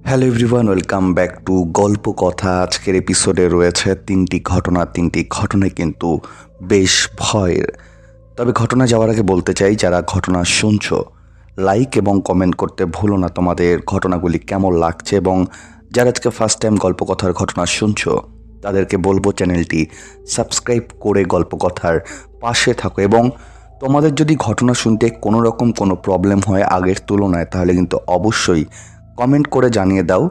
Hello everyone, welcome back to গল্প কথা। আজকের এপিসোডে রয়েছে তিনটি ঘটনায় কিন্তু বেশ ভয়ের। তবে ঘটনা যাওয়ার আগে বলতে চাই, যারা ঘটনা শুনছো লাইক এবং কমেন্ট করতে ভুলো না তোমাদের ঘটনাগুলি কেমন লাগছে, এবং যারা আজকে ফার্স্ট টাইম গল্প কথার ঘটনা শুনছো তাদেরকে বলবো চ্যানেলটি সাবস্ক্রাইব করে গল্প কথার পাশে থাকো। এবং তোমাদের যদি ঘটনা শুনতে কোনো রকম কোনো প্রবলেম হয় আগের তুলনায়, তাহলে কিন্তু অবশ্যই কমেন্ট করে জানিয়ে দাও।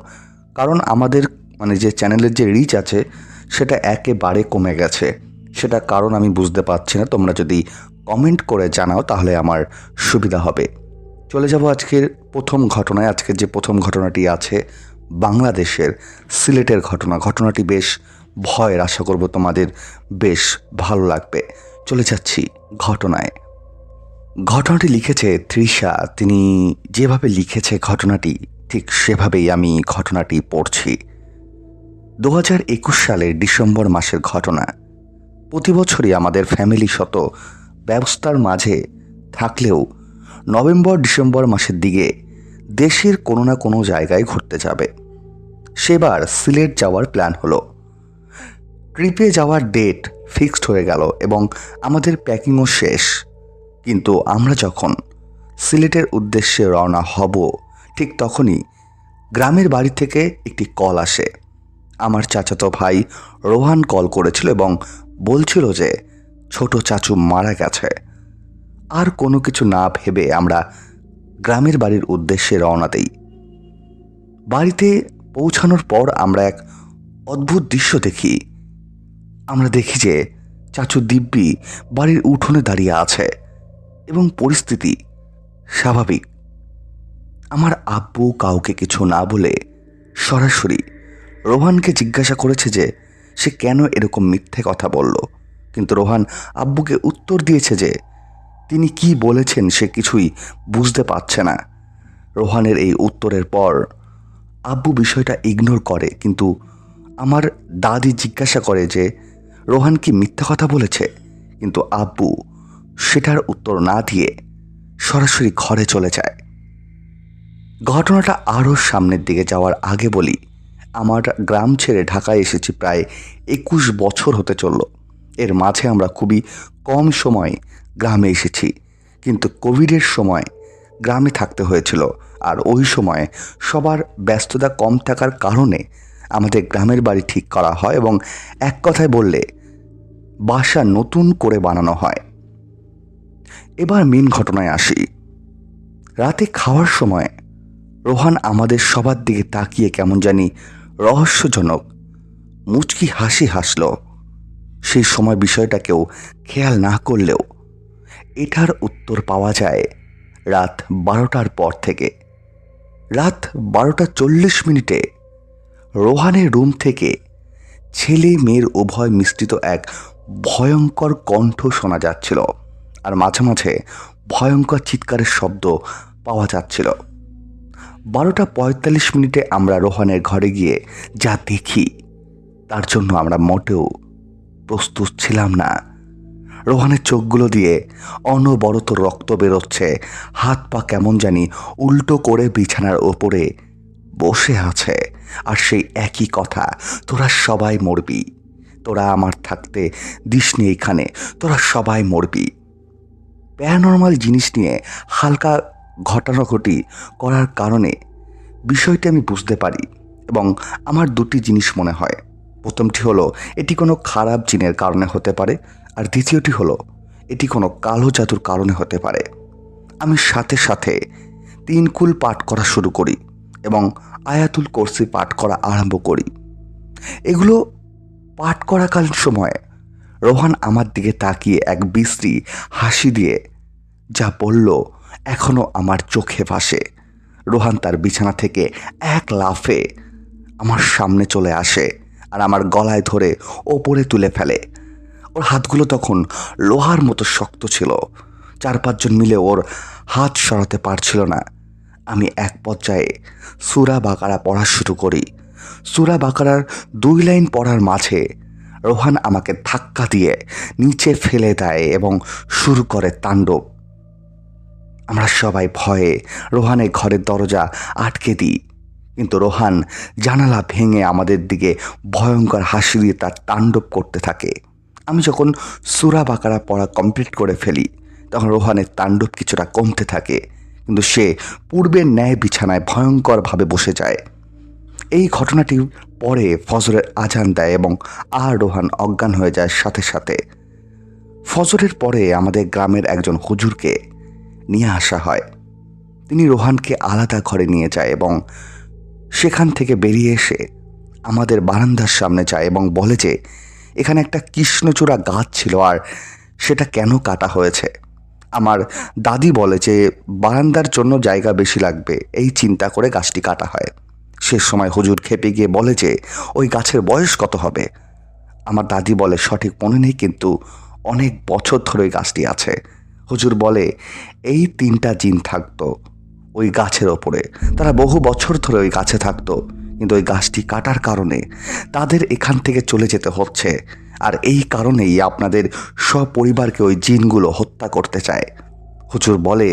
কারণ আমাদের যে চ্যানেলের যে রিচ আছে সেটা একেবারে কমে গেছে। সেটা কারণ আমি বুঝতে পারছি না। তোমরা যদি কমেন্ট করে জানাও তাহলে আমার সুবিধা হবে। চলে যাব আজকের প্রথম ঘটনায়। আজকের যে প্রথম ঘটনাটি আছে বাংলাদেশের সিলেটের ঘটনাটি বেশ ভয়ের। আশা করব তোমাদের বেশ ভালো লাগবে। চলে যাচ্ছি ঘটনায়। ঘটনাটি লিখেছে তৃষা। তিনি যেভাবে লিখেছে ঘটনাটি ঠিক সেভাবেই আমি ঘটনাটি পড়ছি। 2021 সালের ডিসেম্বর মাসের ঘটনা। প্রতি বছরই আমাদের ফ্যামিলি শত ব্যবস্থার মাঝে থাকলেও নভেম্বর ডিসেম্বর মাসের দিকে দেশের কোনো না কোনো জায়গায় ঘুরতে যাবে। সেবার সিলেট যাওয়ার প্ল্যান হলো। ট্রিপে যাওয়ার ডেট ফিক্সড হয়ে গেল এবং আমাদের প্যাকিংও শেষ। কিন্তু আমরা যখন সিলেটের উদ্দেশ্যে রওনা হব, ঠিক তখনই গ্রামের বাড়ি থেকে একটি কল আসে। আমার চাচাতো ভাই রোহান কল করেছিল এবং বলছিল যে ছোট চাচু মারা গেছে। আর কোনো কিছু না ভেবে আমরা গ্রামের বাড়ির উদ্দেশ্যে রওনা দেই। বাড়িতে পৌঁছানোর পর আমরা এক অদ্ভুত দৃশ্য দেখি। আমরা দেখি যে চাচু দিব্যি বাড়ির উঠোনে দাঁড়িয়ে আছে এবং পরিস্থিতি স্বাভাবিক। আমার আব্বু কাউকে কিছু না বলে সরাসরি রোহানকে জিজ্ঞাসা করেছে যে সে কেন এরকম মিথ্যে কথা বলল। কিন্তু রোহান আব্বুকে উত্তর দিয়েছে যে তিনি কি বলেছেন সে কিছুই বুঝতে পারছে না। রোহানের এই উত্তরের পর আব্বু বিষয়টা ইগনোর করে, কিন্তু আমার দাদি জিজ্ঞাসা করে যে রোহান কি মিথ্যা কথা বলেছে, কিন্তু আব্বু সেটার উত্তর না দিয়ে সরাসরি ঘরে চলে যায়। ঘটনাটা আরও সামনের দিকে যাওয়ার আগে বলি, আমার গ্রাম ছেড়ে ঢাকায় এসেছি প্রায় 21 বছর হতে চলল। এর মাঝে আমরা খুবই কম সময় গ্রামে এসেছি, কিন্তু কোভিডের সময় গ্রামে থাকতে হয়েছিল। আর ওই সময় সবার ব্যস্ততা কম থাকার কারণে আমাদের গ্রামের বাড়ি ঠিক করা হয় এবং এক কথায় বললে বাসা নতুন করে বানানো হয়। এবার মেন ঘটনায় আসি। রাতে খাওয়ার সময় রোহান আমাদের সবার দিকে তাকিয়ে কেমন জানি রহস্যজনক মুচকি হাসি হাসল। সেই সময় বিষয়টা কেউ খেয়াল না করলেও এটার উত্তর পাওয়া যায় রাত 12টার পর থেকে। রাত 12:40 রোহানের রুম থেকে ছেলে মেয়ের উভয় মিশ্রিত এক ভয়ঙ্কর কণ্ঠ শোনা যাচ্ছিল, আর মাঝে মাঝে ভয়ঙ্কর চিৎকারের শব্দ পাওয়া যাচ্ছিল। 12:45 আমরা রোহানের ঘরে গিয়ে যা দেখি তার জন্য আমরা মোটেও প্রস্তুত ছিলাম না। রোহানের চোখগুলো দিয়ে অনবরত রক্ত বেরোচ্ছে, হাত পা কেমন জানি উল্টো করে বিছানার ওপরে বসে আছে, আর সেই একই কথা, তোরা সবাই মরবি, তোরা আমার থাকতে দিস নি এখানে, তোরা সবাই মরবি। প্যারানর্মাল জিনিস নিয়ে হালকা ঘটাঘটি করার কারণে বিষয়টি আমি বুঝতে পারি এবং আমার দুটি জিনিস মনে হয়। প্রথমটি হলো এটি কোনো খারাপ জিনের কারণে হতে পারে, আর দ্বিতীয়টি হলো এটি কোনো কালো জাদুর কারণে হতে পারে। আমি সাথে সাথে 3 কুল পাঠ করা শুরু করি এবং আয়াতুল কুরসি পাঠ করা আরম্ভ করি। এগুলো পাঠ করাকালীন সময় রোহান আমার দিকে তাকিয়ে এক বিশ্রী হাসি দিয়ে যা বলল এখনো আমার চোখে ভাসে। রোহান তার বিছানা থেকে এক লাফে আমার সামনে চলে আসে আর আমার গলায় ধরে ওপরে তুলে ফেলে। ওর হাতগুলো তখন লোহার মতো শক্ত ছিল। 4-5 জন মিলে ওর হাত সরাতে পারছিল না। আমি এক পর্যায়ে সূরা বাকারা পড়া শুরু করি। সূরা বাকারার 2 লাইন পড়ার মাঝে রোহান আমাকে ধাক্কা দিয়ে নিচে ফেলে দেয় এবং শুরু করে তাণ্ডব। আমরা সবাই ভয়ে রোহানের ঘরের দরজা আটকে দিই, কিন্তু রোহান জানালা ভেঙে আমাদের দিকে ভয়ঙ্কর হাসি দিয়ে তার তাণ্ডব করতে থাকে। আমি যখন সূরা বাকারা পড়া কমপ্লিট করে ফেলি তখন রোহানের তাণ্ডব কিছুটা কমতে থাকে, কিন্তু সে পূর্বের ন্যায় বিছানায় ভয়ঙ্করভাবে বসে যায়। এই ঘটনাটি পরে ফজরের আজান দেয় এবং রোহান অজ্ঞান হয়ে যায় সাথে সাথে। ফজরের পরে আমাদের গ্রামের একজন হুজুরকে নিয়ে আসা হয়। তিনি রোহানকে আলাদা ঘরে নিয়ে যায় এবং সেখান থেকে বেরিয়ে এসে আমাদের বারান্দার সামনে যায় এবং বলে যে এখানে একটা কৃষ্ণচূড়া গাছ ছিল আর সেটা কেন কাটা হয়েছে। আমার দাদি বলে যে বারান্দার জন্য জায়গা বেশি লাগবে, এই চিন্তা করে গাছটি কাটা হয়। সে সময় হুজুর খেপে গিয়ে বলে যে ওই গাছের বয়স কত হবে। আমার দাদি বলে সঠিক মনে নেই, কিন্তু অনেক বছর ধরে ওই গাছটি আছে। হুজুর বলে এই 3টা জিন থাকতো ওই গাছের ওপরে, তারা বহু বছর ধরে ওই গাছে থাকতো, কিন্তু ওই গাছটি কাটার কারণে তাদের এখান থেকে চলে যেতে হচ্ছে, আর এই কারণেই আপনাদের সপরিবারকে ওই জিনগুলো হত্যা করতে চায়। হুজুর বলে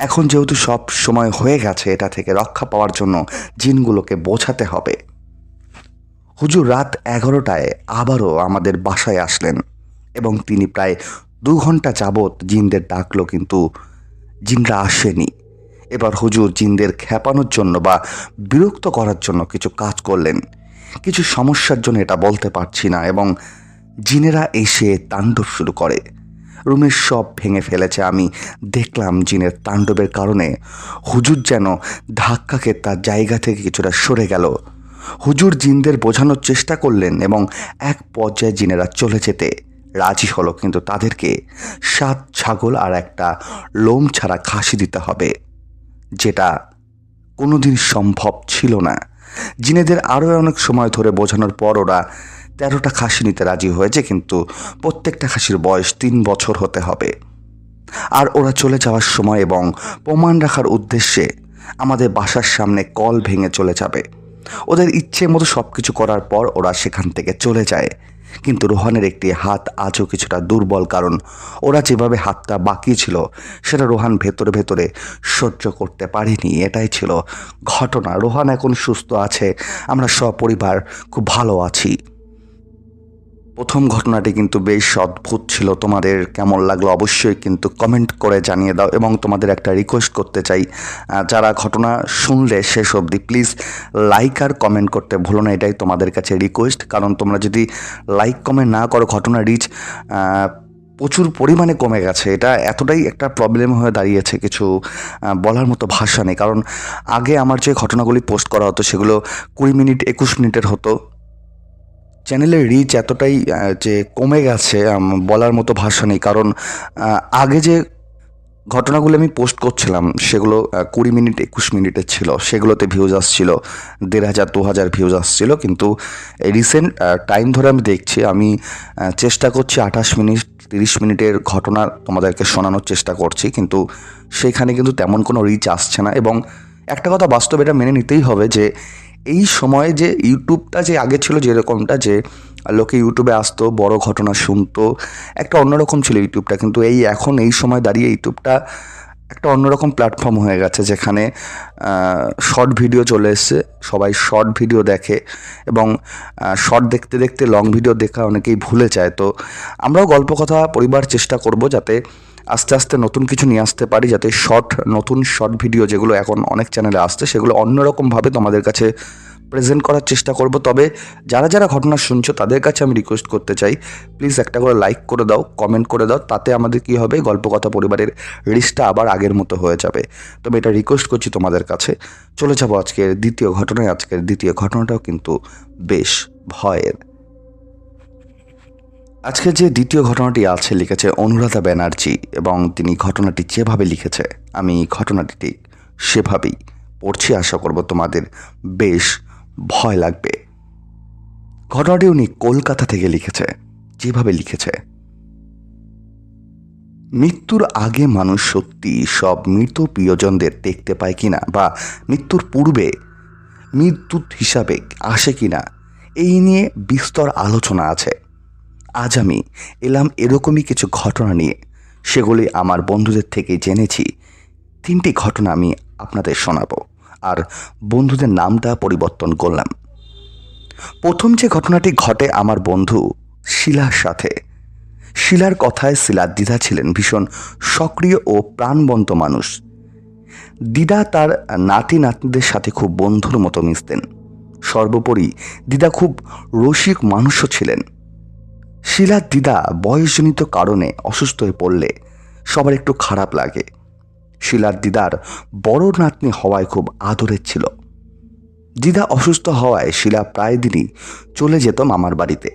এখন যেহেতু সব সময় হয়ে গেছে, এটা থেকে রক্ষা পাওয়ার জন্য জিনগুলোকে বোঝাতে হবে। হুজুর রাত 11টায় আবারও আমাদের বাসায় আসলেন এবং তিনি প্রায় 2 ঘন্টা যাবৎ জিনদের ডাকলো, কিন্তু জিনরা আসেনি। এবার হুজুর জিনদের খেপানোর জন্য বা বিরক্ত করার জন্য কিছু কাজ করলেন। কিছু সমস্যার জন্য এটা বলতে পারছি না, এবং জিনেরা এসে তাণ্ডব শুরু করে। রুমের সব ভেঙে ফেলেছে। আমি দেখলাম জিনের তাণ্ডবের কারণে হুজুর যেন ধাক্কাকে তার জায়গা থেকে কিছুটা সরে গেল। হুজুর জিনদের বোঝানোর চেষ্টা করলেন এবং এক পর্যায়ে জিনেরা চলে যেতে রাজি হলো, কিন্তু তাদেরকে 7 ছাগল আর একটা লোম ছাড়া খাসি দিতে হবে, যেটা কোনোদিন সম্ভব ছিল না। জিনেদের আরও অনেক সময় ধরে বোঝানোর পর ওরা 13টা খাসি নিতে রাজি হয়েছে, কিন্তু প্রত্যেকটা খাসির বয়স 3 বছর হতে হবে। আর ওরা চলে যাওয়ার সময় এবং প্রমাণ রাখার উদ্দেশ্যে আমাদের বাসার সামনে কল ভেঙে চলে যাবে। ওদের ইচ্ছে মতো সব কিছু করার পর ওরা সেখান থেকে চলে যায়, কিন্তু রোহানের একটি হাত আজও কিছুটা দুর্বল, কারণ ওরা যেভাবে হাতটা বাঁকিয়েছিল সেটা রোহান ভেতরে ভেতরে সহ্য করতে পারেনি। এটাই ছিল ঘটনা। রোহান এখন সুস্থ আছে, আমরা সপরিবার খুব ভালো আছি। প্রথম ঘটনাটি কিন্তু বেশ অদ্ভুত ছিল। তোমাদের কেমন লাগলো অবশ্যই কিন্তু কমেন্ট করে জানিয়ে দাও, এবং তোমাদের একটা রিকোয়েস্ট করতে চাই, যারা ঘটনা শুনলে শেষ অবধি প্লিজ লাইক আর কমেন্ট করতে ভুলো না। এটাই তোমাদের কাছে রিকোয়েস্ট, কারণ তোমরা যদি লাইক কমেন্ট না করো ঘটনা রিচ প্রচুর পরিমাণে কমে গেছে। এটা এতটাই একটা প্রবলেম হয়ে দাঁড়িয়েছে, কিছু বলার মতো ভাষা নেই। কারণ আগে আমার যে ঘটনাগুলি পোস্ট করা হতো সেগুলো 20 মিনিট 21 মিনিটের হতো। চ্যানেলের রিচ এতটাই যে কমে গেছে, বলার মতো ভাষা নেই। কারণ আগে যে ঘটনাগুলো আমি পোস্ট করছিলাম সেগুলো 20 মিনিট 21 মিনিটের ছিল, সেগুলোতে ভিউজ আসছিল 1500 2000 ভিউজ আসছিল। কিন্তু রিসেন্ট টাইম ধরে আমি দেখছি, আমি চেষ্টা করছি 28 মিনিট 30 মিনিটের ঘটনা তোমাদেরকে শোনানোর চেষ্টা করছি, কিন্তু সেখানে কিন্তু তেমন কোনো রিচ আসছে না। এবং একটা কথা বাস্তব, এটা মেনে নিতেই হবে যে এই সময়ে যে ইউটিউবটা যে আগে ছিল যেরকমটা, যে লোকে ইউটিউবে আসতো বড় ঘটনা শুনতো, একটা অন্যরকম ছিল ইউটিউবটা। কিন্তু এখন এই সময় দাঁড়িয়ে ইউটিউবটা একটা অন্যরকম প্ল্যাটফর্ম হয়ে গেছে, যেখানে শর্ট ভিডিও চলে এসছে, সবাই শর্ট ভিডিও দেখে, এবং শর্ট দেখতে দেখতে লং ভিডিও দেখা অনেকেই ভুলে যায়। তো আমরাও গল্প কথা পরিবার চেষ্টা করব যাতে আস্তে আস্তে নতুন কিছু নিয়ে আসতে পারি, যাতে নতুন শর্ট ভিডিও যেগুলো এখন অনেক চ্যানেলে আসছে সেগুলো অন্যরকমভাবে তোমাদের কাছে প্রেজেন্ট করার চেষ্টা করব। তবে যারা যারা ঘটনা শুনছো তাদের কাছে আমি রিকোয়েস্ট করতে চাই, প্লিজ একটা করে লাইক করে দাও, কমেন্ট করে দাও, তাতে আমাদের কী হবে, গল্প কথা পরিবারের রিচটা আবার আগের মতো হয়ে যাবে। তবে এটা রিকোয়েস্ট করছি তোমাদের কাছে। চলে যাবো আজকের দ্বিতীয় ঘটনায়। আজকের দ্বিতীয় ঘটনাটাও কিন্তু বেশ ভয়ের। আজকে যে দ্বিতীয় ঘটনাটি আছে লিখেছে অনুরাধা ব্যানার্জি, এবং তিনি ঘটনাটি যেভাবে লিখেছে আমি ঘটনাটি ঠিক সেভাবেই পড়ছি। আশা করব তোমাদের বেশ ভয় লাগবে। ঘটনাটি উনি কলকাতা থেকে লিখেছে। যেভাবে লিখেছে, মৃত্যুর আগে মানুষ সত্যি সব মৃত প্রিয়জনদের দেখতে পায় কিনা, বা মৃত্যুর পূর্বে মৃত্যুর হিসাবে আসে কিনা, এই নিয়ে বিস্তর আলোচনা আছে। আজ আমি এলাম এরকমই কিছু ঘটনা নিয়ে। সেগুলি আমার বন্ধুদের থেকে জেনেছি। 3টি ঘটনা আমি আপনাদের শোনাবো। আর বন্ধুদের নামটা পরিবর্তন করলাম। প্রথম যে ঘটনাটি ঘটে আমার বন্ধু শিলার সাথে। শিলার কথায় শিলার দিদা ছিলেন ভীষণ সক্রিয় ও প্রাণবন্ত মানুষ। দিদা তার নাতি নাতনিদের সাথে খুব বন্ধুর মতো মিশতেন। সর্বোপরি দিদা খুব রসিক মানুষও ছিলেন। শিলার দিদা বয়সজনিত কারণে অসুস্থ হয়ে পড়লে সবার একটু খারাপ লাগে। শিলার দিদার বড় নাতনি হওয়ায় খুব আদরের ছিল। দিদা অসুস্থ হওয়ায় শিলা প্রায় দিনই চলে যেত মামার বাড়িতে।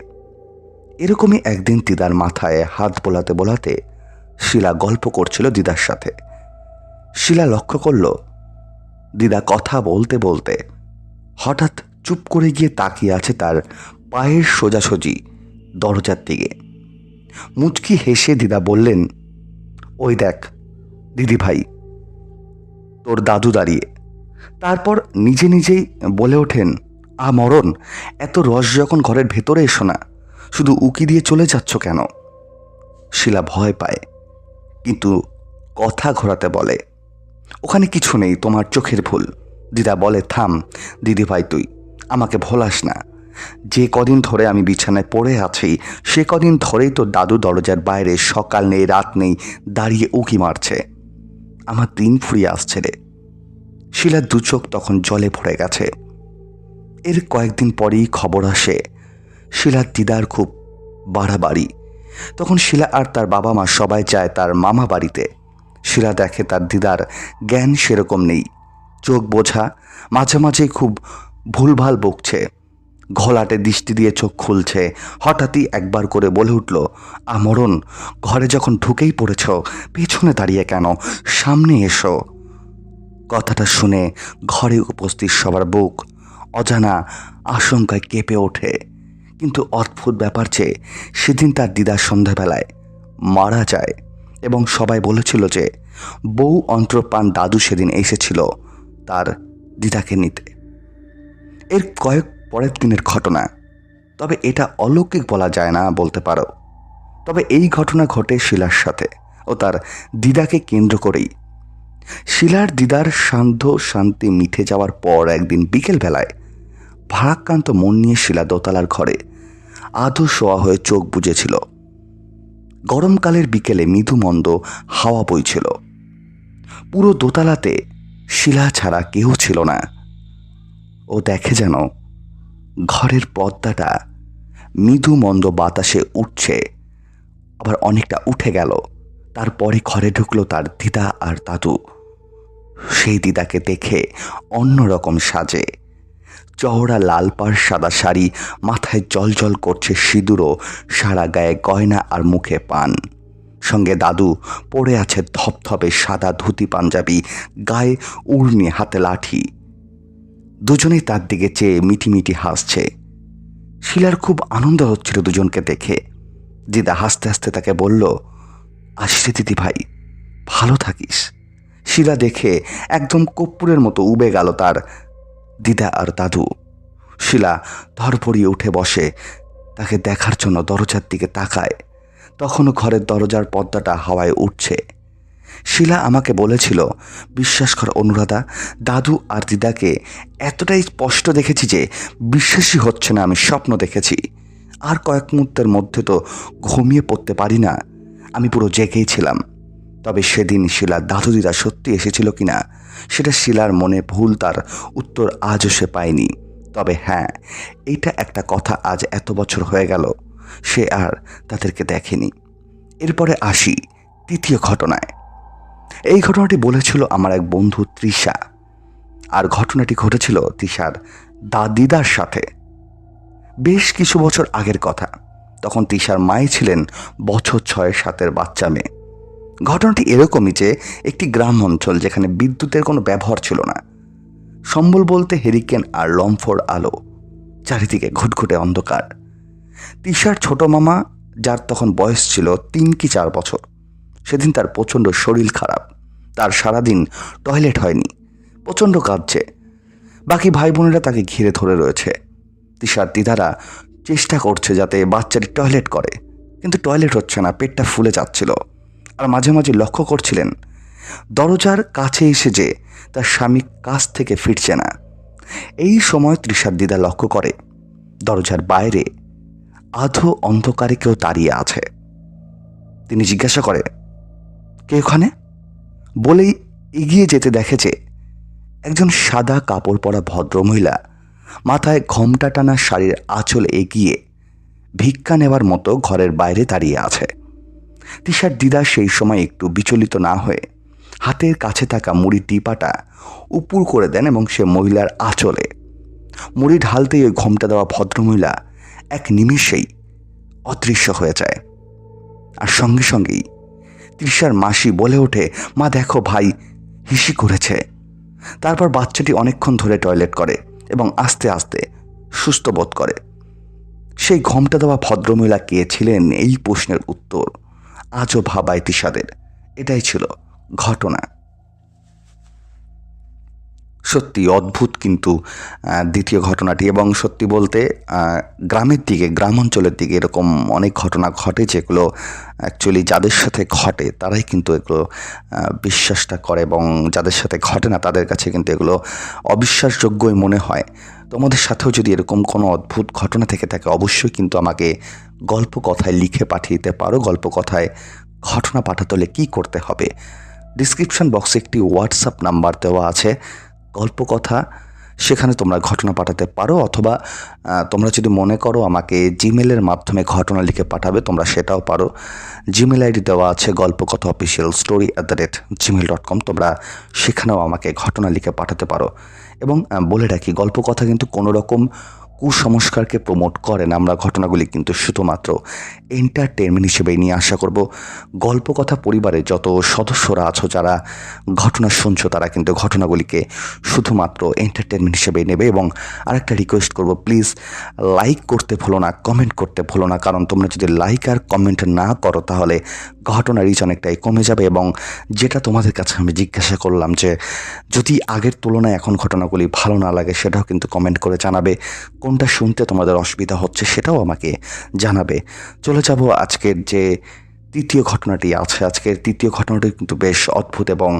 এরকমই একদিন দিদার মাথায় হাত বোলাতে বোলাতে শিলা গল্প করছিল দিদার সাথে। শিলা লক্ষ্য করল দিদা কথা বলতে বলতে হঠাৎ চুপ করে গিয়ে তাকিয়ে আছে তার পায়ের সোজাসুজি দরজার দিকে। মুচকি হেসে দিদা বললেন, ওই দেখ দিদি ভাই, তোর দাদু দাঁড়িয়ে। তারপর নিজে নিজেই বলে ওঠেন, মরণ, এত রস যখন ঘরের ভেতরে এসো না, শুধু উকি দিয়ে চলে যাচ্ছ কেন? শিলা ভয় পায়, কিন্তু কথা ঘোরাতে বলে, ওখানে কিছু নেই, তোমার চোখের ভুল। দিদা বলে, থাম দিদি ভাই, তুই আমাকে ভোলাস না। যে কদিন ধরে আমি বিছানায় পড়ে আছি সে কদিন ধরেই তো দাদু দরজার বাইরে সকাল নেই রাত নেই দাঁড়িয়ে উকি মারছে। আমার দিন ফুরিয়ে আসছে রে। শিলার দু চোখ তখন জলে ভরে গেছে। এর কয়েকদিন পরেই খবর আসে শিলার দিদার খুব বাড়াবাড়ি। তখন শিলা আর তার বাবা মা সবাই যায় তার মামা বাড়িতে। শিলা দেখে তার দিদার জ্ঞান সেরকম নেই, চোখ বোঝা, মাঝে মাঝে খুব ভুলভাল বকছে, ঘোলাটে দৃষ্টি দিয়ে চোখ খুলছে। হঠাৎই একবার করে বলে উঠল, মরণ, ঘরে যখন ঢুকেই পড়েছ পেছনে দাঁড়িয়ে কেন, সামনে এসো। কথাটা শুনে ঘরে উপস্থিত সবার বুক অজানা আশঙ্কায় কেঁপে ওঠে। কিন্তু অদ্ভুত ব্যাপার যে সেদিন তার দিদা সন্ধ্যাবেলায় মারা যায় এবং সবাই বলেছিল যে বউ অন্তর্পান দাদু সেদিন এসেছিল তার দিদাকে নিতে। এর কয়েক পরের দিনের ঘটনা, তবে এটা অলৌকিক বলা যায় না বলতে পারো। তবে এই ঘটনা ঘটে শিলার সাথে ও তার দিদাকে কেন্দ্র করেই। শিলার দিদার সান্ধ্য শান্তি মিটে যাওয়ার পর একদিন বিকেলবেলায় ভারাক্রান্ত মন নিয়ে শিলা দোতলার ঘরে আধো শোয়া হয়ে চোখ বুজেছিল। গরমকালের বিকেলে মৃদুমন্দ হাওয়া বইছিল। পুরো দোতলাতে শিলা ছাড়া কেউ ছিল না। ও দেখে যেন ঘরের পর্দাটা মৃদুমন্দ বাতাসে উঠছে, আবার অনেকটা উঠে গেল। তারপরে ঘরে ঢুকলো তার দিদা আর দাদু। সেই দিদাকে দেখে অন্যরকম সাজে, চওড়া লাল পাড় সাদা শাড়ি, মাথায় জল করছে সিঁদুরও, সারা গায়ে গয়না আর মুখে পান। সঙ্গে দাদু পরে আছে ধপধপে সাদা ধুতি পাঞ্জাবি, গায়ে উড়নি, হাতে লাঠি। দুজনেই তার দিকে চেয়ে মিটিমিটি হাসছে। শিলার খুব আনন্দ হচ্ছিল দুজনকে দেখে। দিদা হাসতে হাসতে তাকে বলল, আসি দিদি ভাই, ভালো থাকিস। শিলা দেখে একদম কর্পূরের মতো উবে গেল তার দিদা আর দাদু। শিলা ধরপড়িয়ে উঠে বসে, তাকে দেখার জন্য দরজার দিকে তাকায়। তখনও ঘরের দরজার পর্দাটা হাওয়ায় উঠছে। শিলা আমাকে বলেছিল, বিশ্বাস কর অনুরাধা, দাদু আর দিদাকে এতটাই স্পষ্ট দেখেছি যে বিশ্বাসই হচ্ছে না আমি স্বপ্ন দেখেছি। আর কয়েক মুহূর্তের মধ্যে তো ঘুমিয়ে পড়তে পারি না, আমি পুরো জেগেই ছিলাম। তবে সেদিন শিলার দাদু দিদা সত্যি এসেছিল কিনা সেটা শিলার মনে ভুল, তার উত্তর আজও সে পায়নি। তবে হ্যাঁ, এইটা একটা কথা, আজ এত বছর হয়ে গেল সে আর তাদেরকে দেখেনি। এরপরে আসি তৃতীয় ঘটনায়। এই ঘটনাটি বলেছিল আমার এক বন্ধু তৃষা, আর ঘটনাটি ঘটেছিল তৃষার দিদার সাথে বেশ কিছু বছর আগের কথা। তখন তৃষার মাই ছিলেন বছর 6-7 বাচ্চা মেয়ে। ঘটনাটি এরকমই যে একটি গ্রাম অঞ্চল যেখানে বিদ্যুতের কোনো ব্যবহার ছিল না। সম্বল বলতে হেরিকেন আর লম্ফর আলো, চারিদিকে ঘুটঘুটে অন্ধকার। তৃষার ছোট মামা, যার তখন বয়স ছিল 3 কি 4 বছর, সেদিন তার প্রচণ্ড শরীর খারাপ। তার সারাদিন টয়লেট হয়নি, প্রচণ্ড কাঁদছে। বাকি ভাই বোনেরা তাকে ঘিরে ধরে রয়েছে। তৃষার দিদারা চেষ্টা করছে যাতে বাচ্চাটি টয়লেট করে, কিন্তু টয়লেট হচ্ছে না, পেটটা ফুলে যাচ্ছিল। আর মাঝে মাঝে লক্ষ্য করছিলেন দরজার কাছে এসে যে তার স্বামী কাছ থেকে ফিরছে না। এই সময় তৃষার দিদা লক্ষ্য করে দরজার বাইরে আধো অন্ধকারে কেউ দাঁড়িয়ে আছে। তিনি জিজ্ঞাসা করে, কে ওখানে? বলেই এগিয়ে যেতে দেখে যে একজন সাদা কাপড় পরা ভদ্রমহিলা মাথায় ঘোমটা টানা শাড়ির আঁচল এগিয়ে ভিক্ষা নেওয়ার মতো ঘরের বাইরে দাঁড়িয়ে আছে। তৃষার দিদা সেই সময় একটু বিচলিত না হয়ে হাতের কাছে থাকা মুড়ির টিপাটা উপুর করে দেন এবং সে মহিলার আঁচলে মুড়ি ঢালতেই ওই ঘোমটা দেওয়া ভদ্রমহিলা এক নিমিষেই অদৃশ্য হয়ে যায়। আর সঙ্গে সঙ্গেই তৃষার মাসি বলে ওঠে, মা দেখো ভাই হিসি করেছে। তারপর বাচ্চাটি অনেকক্ষণ ধরে টয়লেট করে এবং আস্তে আস্তে সুস্থ বোধ করে। সেই ঘোমটা দেওয়া ভদ্রমহিলা কে ছিলেন, এই প্রশ্নের উত্তর আজও ভাবায় তৃষাদের। এটাই ছিল ঘটনা। সত্যি অদ্ভুত কিন্তু দ্বিতীয় ঘটনাটি, এবং সত্যি বলতে গ্রামের দিকে, গ্রামাঞ্চলের দিকে এরকম অনেক ঘটনা ঘটে যেগুলো অ্যাকচুয়ালি যাদের সাথে ঘটে তারাই কিন্তু এগুলো বিশ্বাসটা করে, এবং যাদের সাথে ঘটে না তাদের কাছে কিন্তু এগুলো অবিশ্বাসযোগ্যই মনে হয়। তোমাদের সাথেও যদি এরকম কোনো অদ্ভুত ঘটনা থেকে থাকে অবশ্যই কিন্তু আমাকে গল্প কথায় লিখে পাঠিয়ে দিতে পারো। গল্প কথায় ঘটনা পাঠাতে হলে কী করতে হবে, ডিসক্রিপশন বক্সে একটি হোয়াটসঅ্যাপ নাম্বার দেওয়া আছে গল্প কথা, সেখানে তোমরা ঘটনা পাঠাতে পারো। অথবা তোমরা যদি মনে করো আমাকে জিমেলের মাধ্যমে ঘটনা লিখে পাঠাবে তোমরা সেটাও পারো। জিমেল আইডি দেওয়া আছে galpokothaofficialstory@gmail.com। তোমরা সেখানেও আমাকে ঘটনা লিখে পাঠাতে পারো। এবং বলে রাখি, গল্প কথা কিন্তু কোনো রকম কুসংস্কারকে প্রমোট করে না। আমরা ঘটনাগুলি কিন্তু শুধুমাত্র এন্টারটেনমেন্ট হিসেবেই নিয়ে আসা করব। গল্প কথা পরিবারের যত সদস্যরা আছো যারা ঘটনা শুনছো তারা কিন্তু ঘটনাগুলিকে শুধুমাত্র এন্টারটেনমেন্ট হিসেবেই নেবে। এবং আরেকটা রিকোয়েস্ট করব, প্লিজ লাইক করতে ভুলো না, কমেন্ট করতে ভুলো না, কারণ তোমরা যদি লাইক আর কমেন্ট না করো তাহলে ঘটনার রিচ অনেকটাই কমে যাবে। এবং যেটা তোমাদের কাছে আমি জিজ্ঞাসা করলাম যে যদি আগের তুলনায় এখন ঘটনাগুলি ভালো না লাগে সেটাও কিন্তু কমেন্ট করে জানাবে। কোনটা শুনতে তোমাদের অসুবিধা হচ্ছে সেটাও আমাকে জানাবে। চলে যাব আজকের যে তৃতীয় ঘটনাটি আছে। আজকের তৃতীয় ঘটনাটি কিন্তু বেশ অদ্ভুত এবং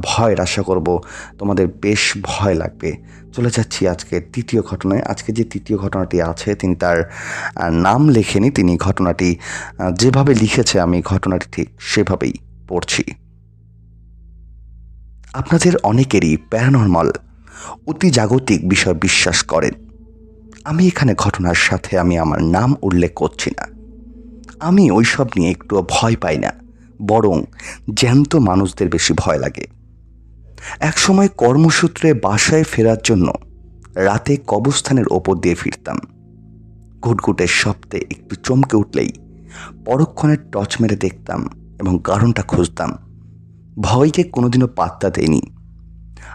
ভয়ের, আশা করব তোমাদের বেশ ভয় লাগবে। চলে যাচ্ছি আজকের তৃতীয় ঘটনায়। আজকে যে তৃতীয় ঘটনাটি আছে তিনি তার নাম লেখেনি, তিনি ঘটনাটি যেভাবে লিখেছে আমি ঘটনাটি ঠিক সেভাবেই পড়ছি। আপনাদের অনেকেরই প্যারানর্মাল, অতি জাগতিক বিষয় বিশ্বাস করেন। আমি এখানে ঘটনার সাথে আমি আমার নাম উল্লেখ করছি না। আমি ওইসব নিয়ে একটুও ভয় পাই না, বরং জ্যান্ত মানুষদের বেশি ভয় লাগে। একসময় কর্মসূত্রে বাসায় ফেরার জন্য রাতে কবরস্থানের ওপর দিয়ে ফিরতাম। ঘুটঘুটের শব্দে একটু চমকে উঠলেই পরক্ষণে টর্চ মেরে দেখতাম এবং কারণটা খুঁজতাম। ভয়কে কোনোদিনও পাত্তা দেয়নি।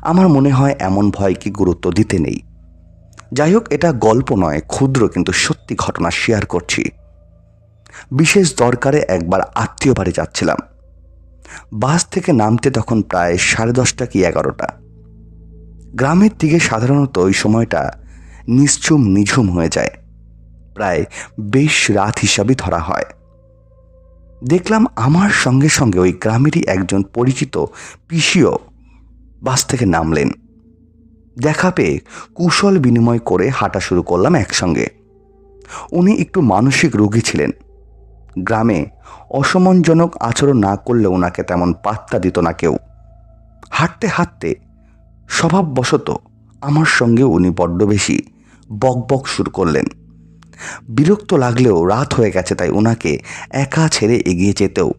আমার মনে হয় এমন ভয়কে গুরুত্ব দিতে নেই। যাই হোক, এটা গল্প নয়, ক্ষুদ্র কিন্তু সত্যি ঘটনা শেয়ার করছি। বিশেষ দরকারে একবার আত্মীয় বাড়ি যাচ্ছিলাম। বাস থেকে নামতে তখন প্রায় 10:30 কি 11টা। গ্রামের দিকে সাধারণত ওই সময়টা নিশ্চুম নিঝুম হয়ে যায়, প্রায় বেশ রাত হিসাবে ধরা হয়। দেখলাম আমার সঙ্গে সঙ্গে ওই গ্রামেরই একজন পরিচিত পিসিও বাস থেকে নামলেন। দেখা পেয়ে কুশল বিনিময় করে হাঁটা শুরু করলাম একসঙ্গে। উনি একটু মানসিক রোগী ছিলেন। গ্রামে অসম্মানজনক আচরণ না করলে ওনাকে তেমন পাত্তা দিত না কেউ। হাঁটতে হাঁটতে স্বভাববশত আমার সঙ্গে উনি বড্ড বেশি বকবক শুরু করলেন। বিরক্ত লাগলেও রাত হয়ে গেছে তাই ওনাকে একা ছেড়ে এগিয়ে যেতেও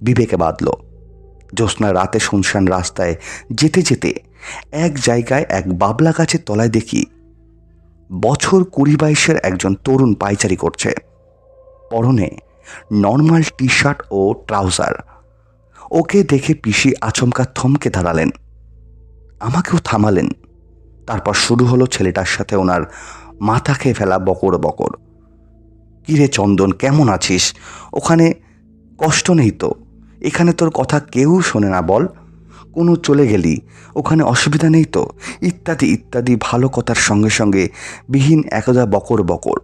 বিবেকে বাঁধল। জ্যোৎস্না রাতে শুনশান রাস্তায় যেতে যেতে এক জায়গায় এক বাবলা গাছের তলায় দেখি বছর 20-22 একজন তরুণ পায়চারি করছে। পরনে নর্মাল টি শার্ট ও ট্রাউজার। ওকে দেখে পিসি আচমকা থমকে দাঁড়ালেন, আমাকেও থামালেন। তারপর শুরু হলো ছেলেটার সাথে ওনার মাথা খেয়ে ফেলা বকর বকর। কিরে চন্দন, কেমন আছিস? ওখানে কষ্ট নেই তো? এখানে তোর কথা কেউ শোনে না বল? কোনো চলে গেলি? ওখানে অসুবিধা নেই তো? ইত্যাদি ইত্যাদি ভালো কথার সঙ্গে সঙ্গে বিহীন একদা বকর বকর।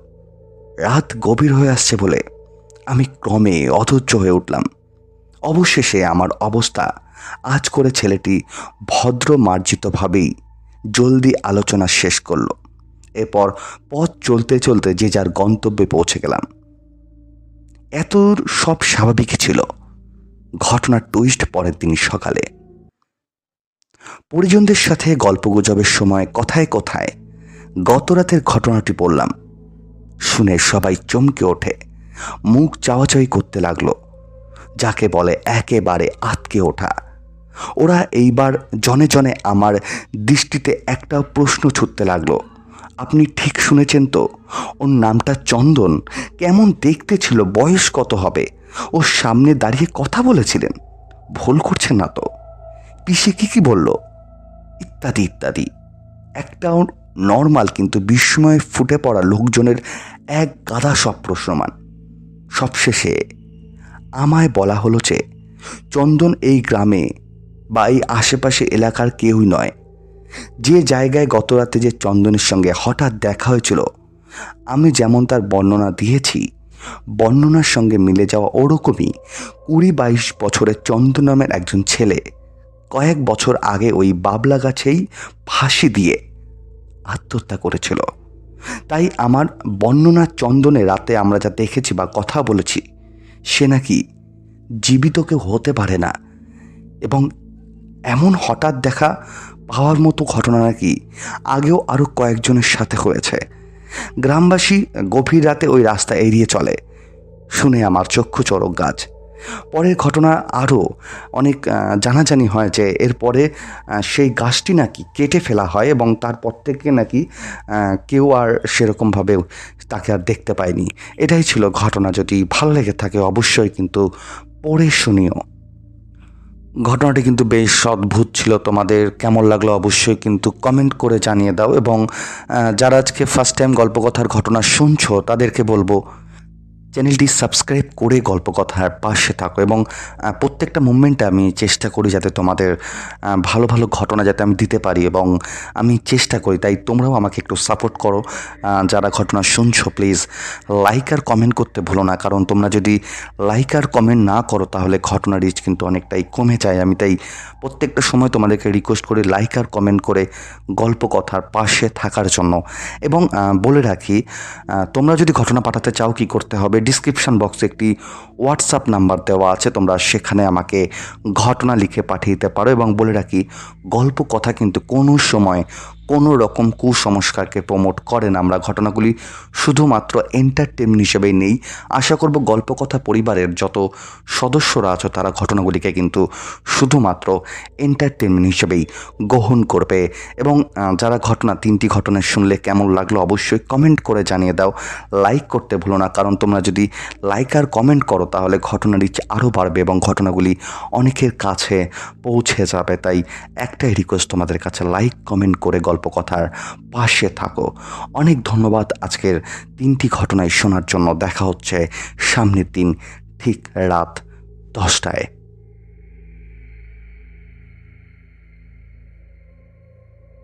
রাত গভীর হয়ে আসছে বলে আমি ক্রমে অধৈর্য হয়ে উঠলাম। অবশেষে আমার অবস্থা আজ করে ছেলেটি ভদ্র মার্জিতভাবেই জলদি আলোচনা শেষ করল। এরপর পথ চলতে চলতে যে যার গন্তব্যে পৌঁছে গেলাম। এত সব স্বাভাবিকই ছিল। ঘটনার টুইস্ট পরের দিন সকালে পরিজনদের সাথে গল্পগুজবের সময় কথায় কথায় গত রাতের ঘটনাটি বললাম। শুনে সবাই চমকে ওঠে, মুখ চাওয়াচাই করতে লাগলো, যাকে বলে একেবারে আতকে ওঠা। ওরা এইবার জনে জনে আমার দৃষ্টিতে একটা প্রশ্ন ছুটতে লাগলো। আপনি ঠিক শুনেছেন তো? ওর নামটা চন্দন। কেমন দেখতে ছিল? বয়স কত হবে? ওর সামনে দাঁড়িয়ে কথা বলেছিলেন? ভুল করছেন না তো? পিসে কি বলল? ইত্যাদি ইত্যাদি। একটাও নর্মাল কিন্তু বিস্ময়ে ফুটে পড়া লোকজনের এক গাদা সব প্রশ্নমান। সবশেষে আমায় বলা হলো যে চন্দন এই গ্রামে বা এই আশেপাশে এলাকার কেউই নয়। যে জায়গায় গত রাতে যে চন্দনের সঙ্গে হঠাৎ দেখা হয়েছিল, আমি যেমন তার বর্ণনা দিয়েছি, বর্ণনার সঙ্গে মিলে যাওয়া ওরকমই 20-22 বছরের চন্দন নামের একজন ছেলে কয়েক বছর আগে ওই বাবলা গাছেই ফাঁসি দিয়ে আত্মহত্যা করেছিল। তাই আমার বর্ণনা চন্দনে রাতে আমরা যা দেখেছি বা কথা বলেছি, সে নাকি জীবিত কেউ হতে পারে না, এবং এমন হঠাৎ দেখা পাওয়ার মতো ঘটনা নাকি আগেও আরও কয়েকজনের সাথে হয়েছে। গ্রামবাসী গভীর রাতে ওই রাস্তা এড়িয়ে চলে শুনে আমার চক্ষু চড়ক গাছ। পরের ঘটনা আরও অনেক জানাজানি হয় যে এরপরে সেই গাছটি নাকি কেটে ফেলা হয় এবং তারপর থেকে নাকি কেউ আর সেরকমভাবে তাকে আর দেখতে পায়নি। এটাই ছিল ঘটনা। যদি ভালো লেগে থাকে অবশ্যই কিন্তু পড়ে শুনিও। ঘটনাটি কিন্তু বেশ অদ্ভুত ছিল। তোমাদের কেমন লাগলো অবশ্যই কিন্তু কমেন্ট করে জানিয়ে দাও। এবং যারা আজকে ফার্স্ট টাইম গল্পকথার ঘটনা শুনছো তাদেরকে বলবো চ্যানেলটি সাবস্ক্রাইব করে গল্পকথার পাশে থাকো। এবং প্রত্যেকটা মুভমেন্টে আমি চেষ্টা করি যাতে তোমাদের ভালো ভালো ঘটনা যাতে আমি দিতে পারি, এবং আমি চেষ্টা করি, তাই তোমরাও আমাকে একটু সাপোর্ট করো। যারা ঘটনা শুনছো প্লিজ লাইক আর কমেন্ট করতে ভুলো না, কারণ তোমরা যদি লাইক আর কমেন্ট না করো তাহলে ঘটনা রিচ কিন্তু অনেকটাই কমে যায়। আমি তাই প্রত্যেকটা সময় তোমাদেরকে রিকোয়েস্ট করি লাইক আর কমেন্ট করে গল্পকথার পাশে থাকার জন্য। এবং বলে রাখি, তোমরা যদি ঘটনা পাঠাতে চাও কি করতে হবে, ডিসক্রিপশান বক্সে একটি হোয়াটসঅ্যাপ নাম্বার দেওয়া আছে, তোমরা সেখানে আমাকে ঘটনা লিখে পাঠিয়ে দিতে পারো। এবং বলে রাখি, গল্প কথা কিন্তু কোনো সময় কোনো রকম কুসংস্কারকে প্রমোট করে না। আমরা ঘটনাগুলি শুধুমাত্র এন্টারটেনমেন্ট হিসেবেই নেই। আশা করব গল্পকথা পরিবারের যত সদস্যরা আছো তারা ঘটনাগুলিকে কিন্তু শুধুমাত্র এন্টারটেনমেন্ট হিসেবেই গ্রহণ করবে। এবং যারা তিনটি ঘটনা শুনলে কেমন লাগলো অবশ্যই কমেন্ট করে জানিয়ে দাও। লাইক করতে ভুলো না, কারণ তোমরা যদি লাইক আর কমেন্ট করো তাহলে ঘটনা রিচ আরও বাড়বে এবং ঘটনাগুলি অনেকের কাছে পৌঁছে যাবে। তাই একটাই রিকোয়েস্ট তোমাদের কাছে, লাইক কমেন্ট করে গল্পকথার পাশে থাকো। অনেক ধন্যবাদ আজকের তিনটি ঘটনায় শোনার জন্য। দেখা হচ্ছে সামনের দিন ঠিক রাত 10টায়।